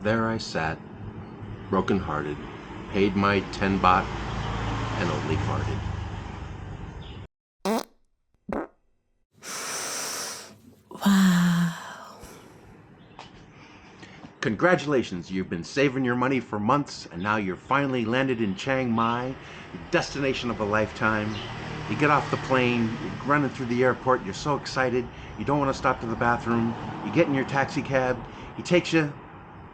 There I sat, broken-hearted, paid my 10 baht, and only farted. Wow. Congratulations, you've been saving your money for months, and now you're finally landed in Chiang Mai, your destination of a lifetime. You get off the plane, you're running through the airport, you're so excited, you don't want to stop to the bathroom, you get in your taxi cab, he takes you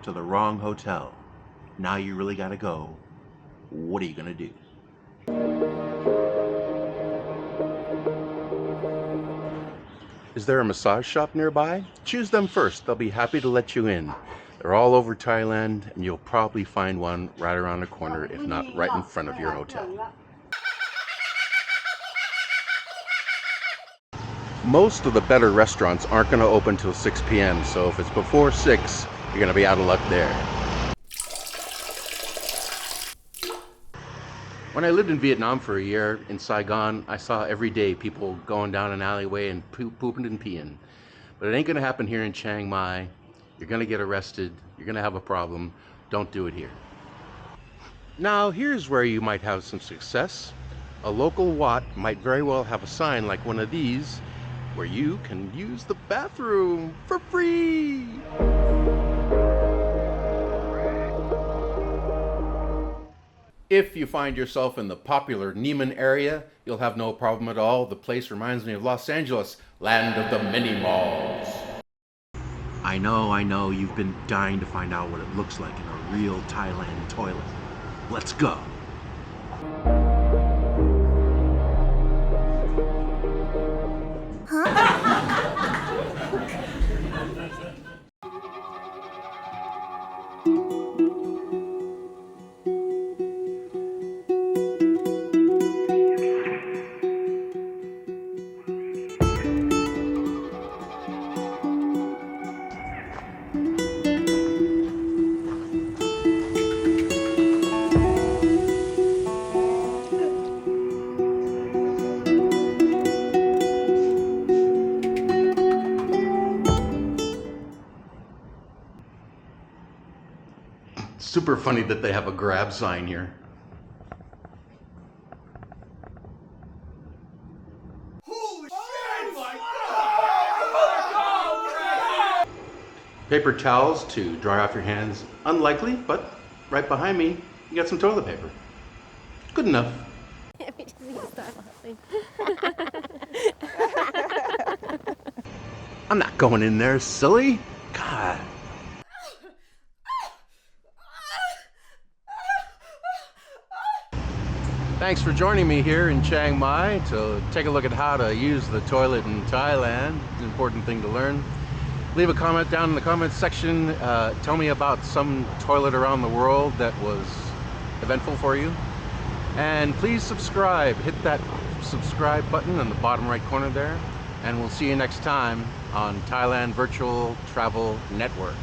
to the wrong hotel. Now you really gotta go. What are you gonna do? Is there a massage shop nearby? Choose them first, they'll be happy to let you in. They're all over Thailand, and you'll probably find one right around the corner, if not right in front of your hotel. Most of the better restaurants aren't going to open till 6 p.m., so if it's before 6, you're going to be out of luck there. When I lived in Vietnam for a year, in Saigon, I saw every day people going down an alleyway and pooping and peeing. But it ain't going to happen here in Chiang Mai. You're going to get arrested. You're going to have a problem. Don't do it here. Now, here's where you might have some success. A local Wat might very well have a sign like one of these, where you can use the bathroom for free. If you find yourself in the popular Neiman area, you'll have no problem at all. The place reminds me of Los Angeles, land of the mini malls. I know, you've been dying to find out what it looks like in a real Thailand toilet. Let's go. Super funny that they have a grab sign here. Holy shit! My God! Paper towels to dry off your hands. Unlikely, but right behind me, you got some toilet paper. Good enough. I'm not going in there, silly. God. Thanks for joining me here in Chiang Mai to take a look at how to use the toilet in Thailand. It's an important thing to learn. Leave a comment down in the comments section. Tell me about some toilet around the world that was eventful for you. And please subscribe. Hit that subscribe button in the bottom right corner there. And we'll see you next time on Thailand Virtual Travel Network.